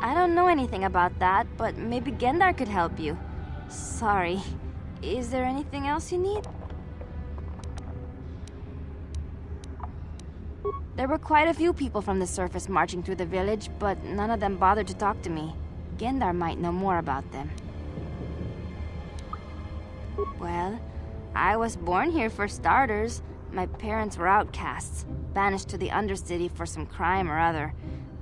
I don't know anything about that, but maybe Gendar could help you. Sorry. Is there anything else you need? There were quite a few people from the surface marching through the village, but none of them bothered to talk to me. Gendar might know more about them. Well, I was born here for starters. My parents were outcasts, banished to the undercity for some crime or other.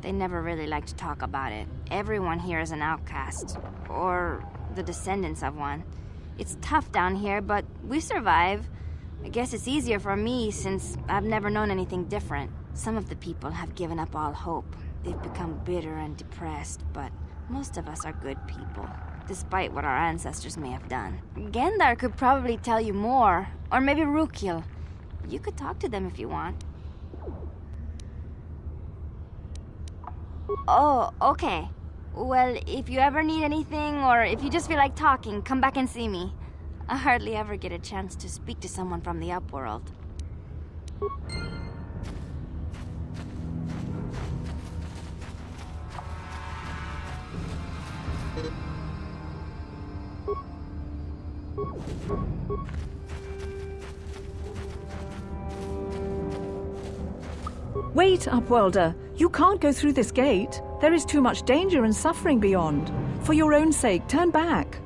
They never really liked to talk about it. Everyone here is an outcast, or the descendants of one. It's tough down here, but we survive. I guess it's easier for me since I've never known anything different. Some of the people have given up all hope. They've become bitter and depressed, but most of us are good people, despite what our ancestors may have done. Gendar could probably tell you more, or maybe Rukil. You could talk to them if you want. Oh, okay. Well, if you ever need anything, or if you just feel like talking, come back and see me. I hardly ever get a chance to speak to someone from the upworld. Wait, Upworlder! You can't go through this gate. There is too much danger and suffering beyond. For your own sake, turn back.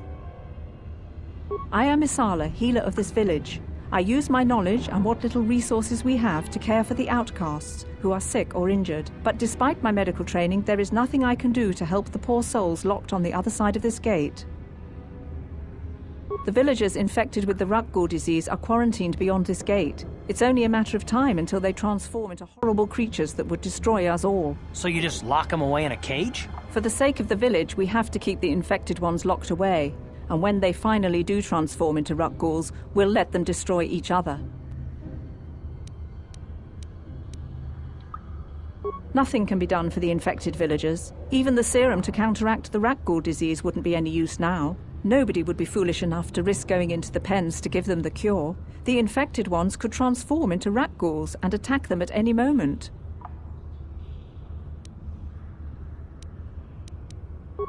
I am Isala, healer of this village. I use my knowledge and what little resources we have to care for the outcasts who are sick or injured. But despite my medical training, there is nothing I can do to help the poor souls locked on the other side of this gate. The villagers infected with the Rukgul disease are quarantined beyond this gate. It's only a matter of time until they transform into horrible creatures that would destroy us all. So you just lock them away in a cage? For the sake of the village, we have to keep the infected ones locked away. And when they finally do transform into Rukguls, we'll let them destroy each other. Nothing can be done for the infected villagers. Even the serum to counteract the Rukgul disease wouldn't be any use now. Nobody would be foolish enough to risk going into the pens to give them the cure. The infected ones could transform into Rukguls and attack them at any moment.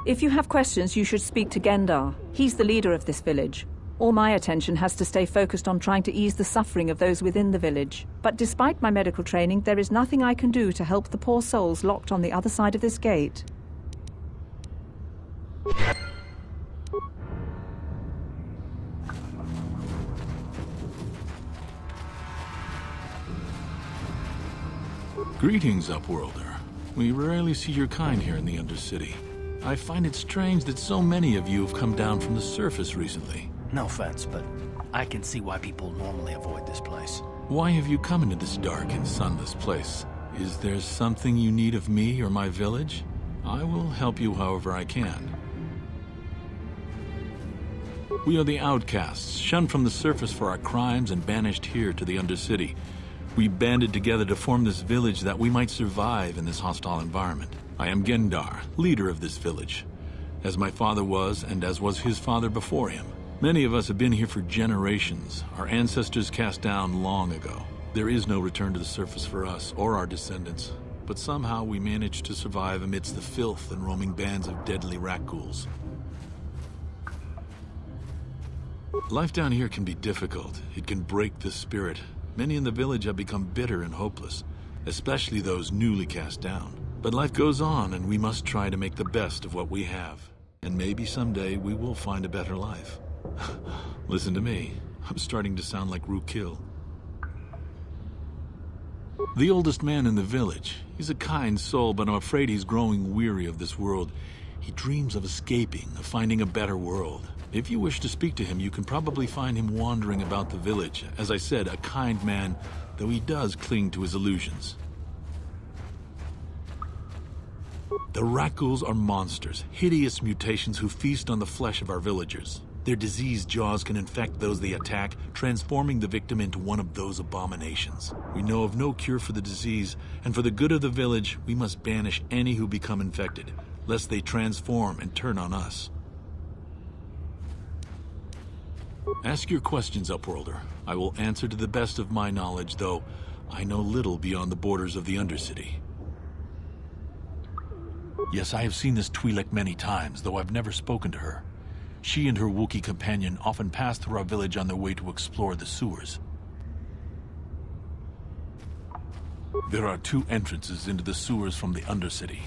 If you have questions, you should speak to Gendar. He's the leader of this village. All my attention has to stay focused on trying to ease the suffering of those within the village. But despite my medical training, there is nothing I can do to help the poor souls locked on the other side of this gate. Greetings, Upworlder. We rarely see your kind here in the Undercity. I find it strange that so many of you have come down from the surface recently. No offense, but I can see why people normally avoid this place. Why have you come into this dark and sunless place? Is there something you need of me or my village? I will help you however I can. We are the outcasts, shunned from the surface for our crimes and banished here to the Undercity. We banded together to form this village that we might survive in this hostile environment. I am Gendar, leader of this village, as my father was and as was his father before him. Many of us have been here for generations, our ancestors cast down long ago. There is no return to the surface for us or our descendants, but somehow we managed to survive amidst the filth and roaming bands of deadly Rukguls. Life down here can be difficult. It can break the spirit. Many in the village have become bitter and hopeless, especially those newly cast down. But life goes on, and we must try to make the best of what we have. And maybe someday we will find a better life. Listen to me. I'm starting to sound like Rukil. The oldest man in the village. He's a kind soul, but I'm afraid he's growing weary of this world. He dreams of escaping, of finding a better world. If you wish to speak to him, you can probably find him wandering about the village. As I said, a kind man, though he does cling to his illusions. The Rukguls are monsters, hideous mutations who feast on the flesh of our villagers. Their diseased jaws can infect those they attack, transforming the victim into one of those abominations. We know of no cure for the disease, and for the good of the village, we must banish any who become infected, lest they transform and turn on us. Ask your questions, Upworlder. I will answer to the best of my knowledge, though I know little beyond the borders of the Undercity. Yes, I have seen this Twi'lek many times, though I've never spoken to her. She and her Wookiee companion often pass through our village on their way to explore the sewers. There are two entrances into the sewers from the Undercity.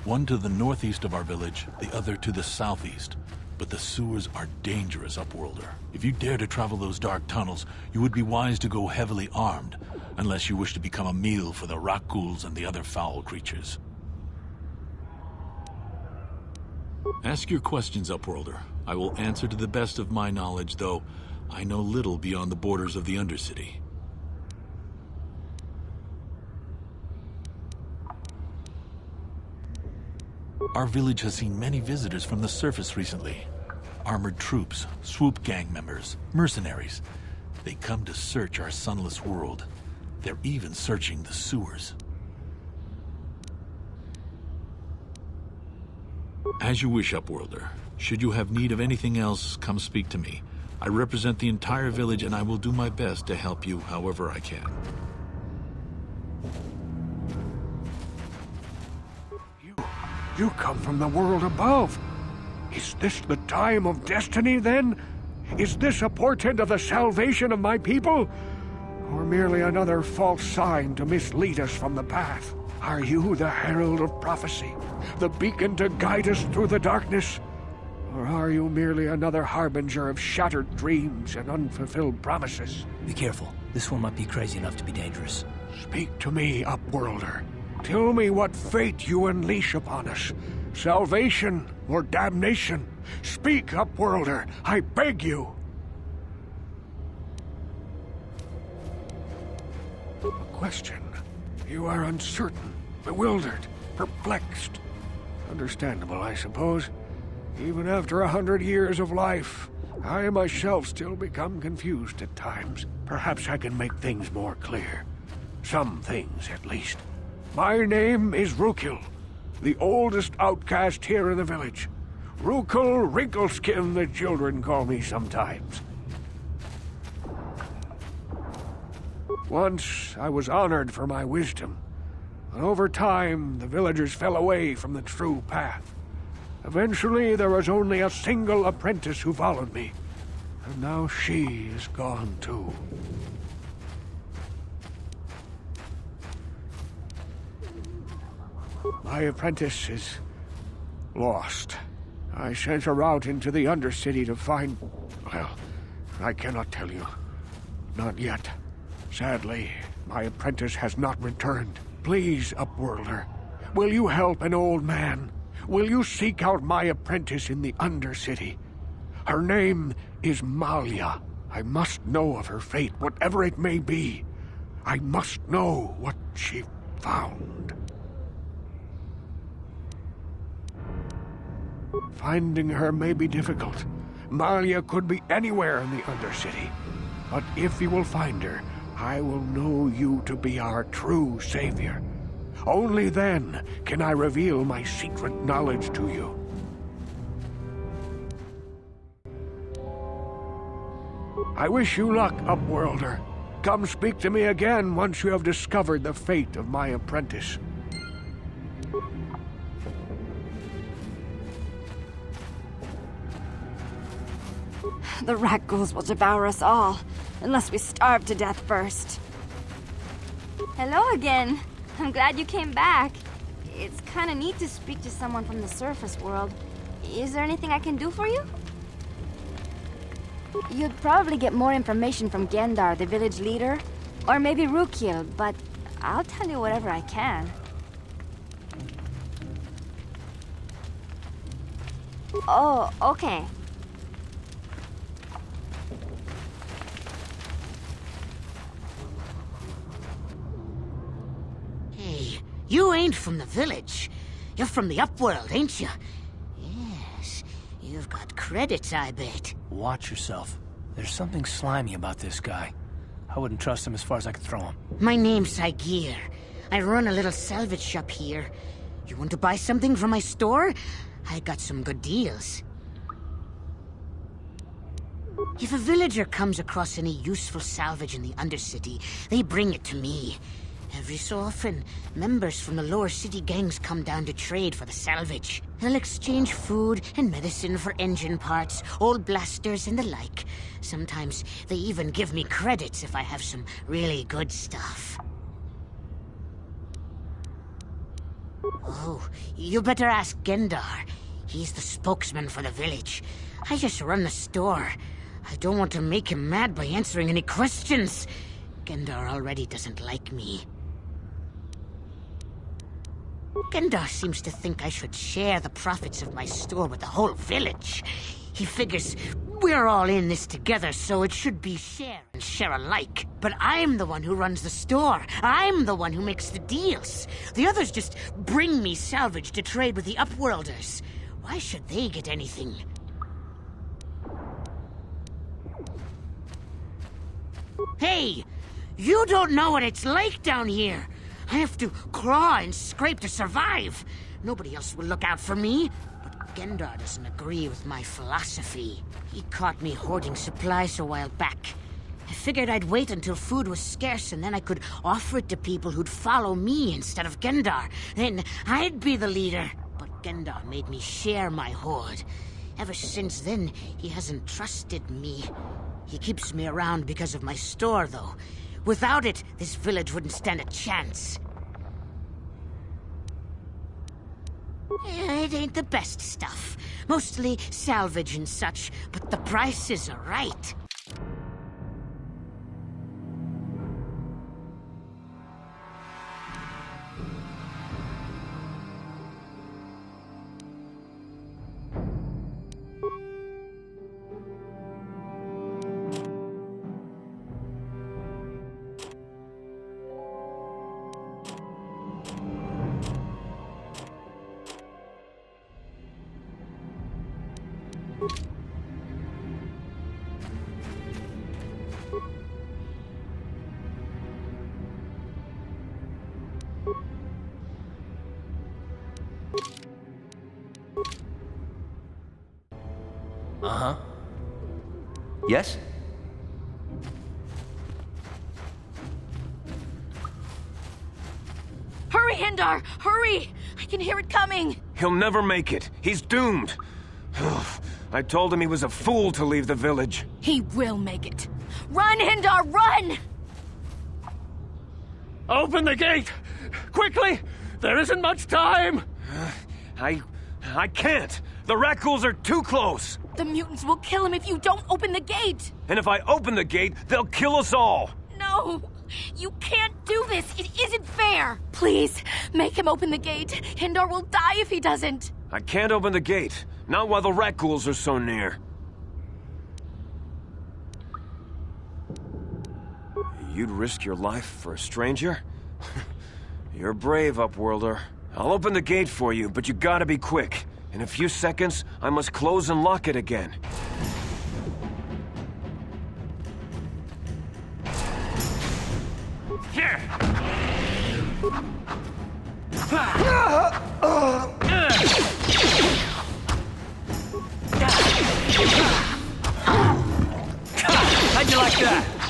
One to the northeast of our village, the other to the southeast. But the sewers are dangerous, Upworlder. If you dare to travel those dark tunnels, you would be wise to go heavily armed, unless you wish to become a meal for the Rakghouls and the other foul creatures. Ask your questions, Upworlder. I will answer to the best of my knowledge, though I know little beyond the borders of the Undercity. Our village has seen many visitors from the surface recently. Armored troops, swoop gang members, mercenaries. They come to search our sunless world. They're even searching the sewers. As you wish, Upworlder. Should you have need of anything else, come speak to me. I represent the entire village and I will do my best to help you however I can. You come from the world above. Is this the time of destiny, then? Is this a portent of the salvation of my people? Or merely another false sign to mislead us from the path? Are you the herald of prophecy, the beacon to guide us through the darkness? Or are you merely another harbinger of shattered dreams and unfulfilled promises? Be careful. This one might be crazy enough to be dangerous. Speak to me, Upworlder. Tell me what fate you unleash upon us. Salvation or damnation? Speak, Upworlder, I beg you. A question. You are uncertain, bewildered, perplexed. Understandable, I suppose. Even after 100 years of life, I myself still become confused at times. Perhaps I can make things more clear. Some things, at least. My name is Rukil, the oldest outcast here in the village. Rukil Wrinkleskin, the children call me sometimes. Once, I was honored for my wisdom, but over time, the villagers fell away from the true path. Eventually, there was only a single apprentice who followed me, and now she is gone too. My apprentice is lost. I sent her out into the Undercity to find... well, I cannot tell you. Not yet. Sadly, my apprentice has not returned. Please, Upworlder, will you help an old man? Will you seek out my apprentice in the Undercity? Her name is Malia. I must know of her fate, whatever it may be. I must know what she found. Finding her may be difficult. Malia could be anywhere in the Undercity. But if you will find her, I will know you to be our true savior. Only then can I reveal my secret knowledge to you. I wish you luck, Upworlder. Come speak to me again once you have discovered the fate of my apprentice. The Rakghouls will devour us all, unless we starve to death first. Hello again. I'm glad you came back. It's kind of neat to speak to someone from the surface world. Is there anything I can do for you? You'd probably get more information from Gendar, the village leader, or maybe Rukil, but I'll tell you whatever I can. Oh, okay. You ain't from the village. You're from the Upworld, ain't you? Yes, you've got credits, I bet. Watch yourself. There's something slimy about this guy. I wouldn't trust him as far as I could throw him. My name's Saigir. I run a little salvage shop here. You want to buy something from my store? I got some good deals. If a villager comes across any useful salvage in the Undercity, they bring it to me. Every so often, members from the lower city gangs come down to trade for the salvage. They'll exchange food and medicine for engine parts, old blasters, and the like. Sometimes they even give me credits if I have some really good stuff. Oh, you better ask Gendar. He's the spokesman for the village. I just run the store. I don't want to make him mad by answering any questions. Gendar already doesn't like me. Gendar seems to think I should share the profits of my store with the whole village. He figures we're all in this together, so it should be share and share alike. But I'm the one who runs the store. I'm the one who makes the deals. The others just bring me salvage to trade with the Upworlders. Why should they get anything? Hey! You don't know what it's like down here! I have to claw and scrape to survive! Nobody else will look out for me. But Gendar doesn't agree with my philosophy. He caught me hoarding supplies a while back. I figured I'd wait until food was scarce and then I could offer it to people who'd follow me instead of Gendar. Then I'd be the leader. But Gendar made me share my hoard. Ever since then, he hasn't trusted me. He keeps me around because of my store, though. Without it, this village wouldn't stand a chance. It ain't the best stuff. Mostly salvage and such, but the prices are right. Uh-huh. Yes? Hurry, Hindar! Hurry! I can hear it coming! He'll never make it. He's doomed. I told him he was a fool to leave the village. He will make it. Run, Hindar, run! Open the gate! Quickly! There isn't much time! I can't. The Rakghouls are too close. The mutants will kill him if you don't open the gate! And if I open the gate, they'll kill us all. No! You can't do this! It isn't fair! Please, make him open the gate. Hindar will die if he doesn't. I can't open the gate. Not while the Rakghouls are so near. You'd risk your life for a stranger? You're brave, Upworlder. I'll open the gate for you, but you gotta be quick. In a few seconds, I must close and lock it again. Here! How'd you like that?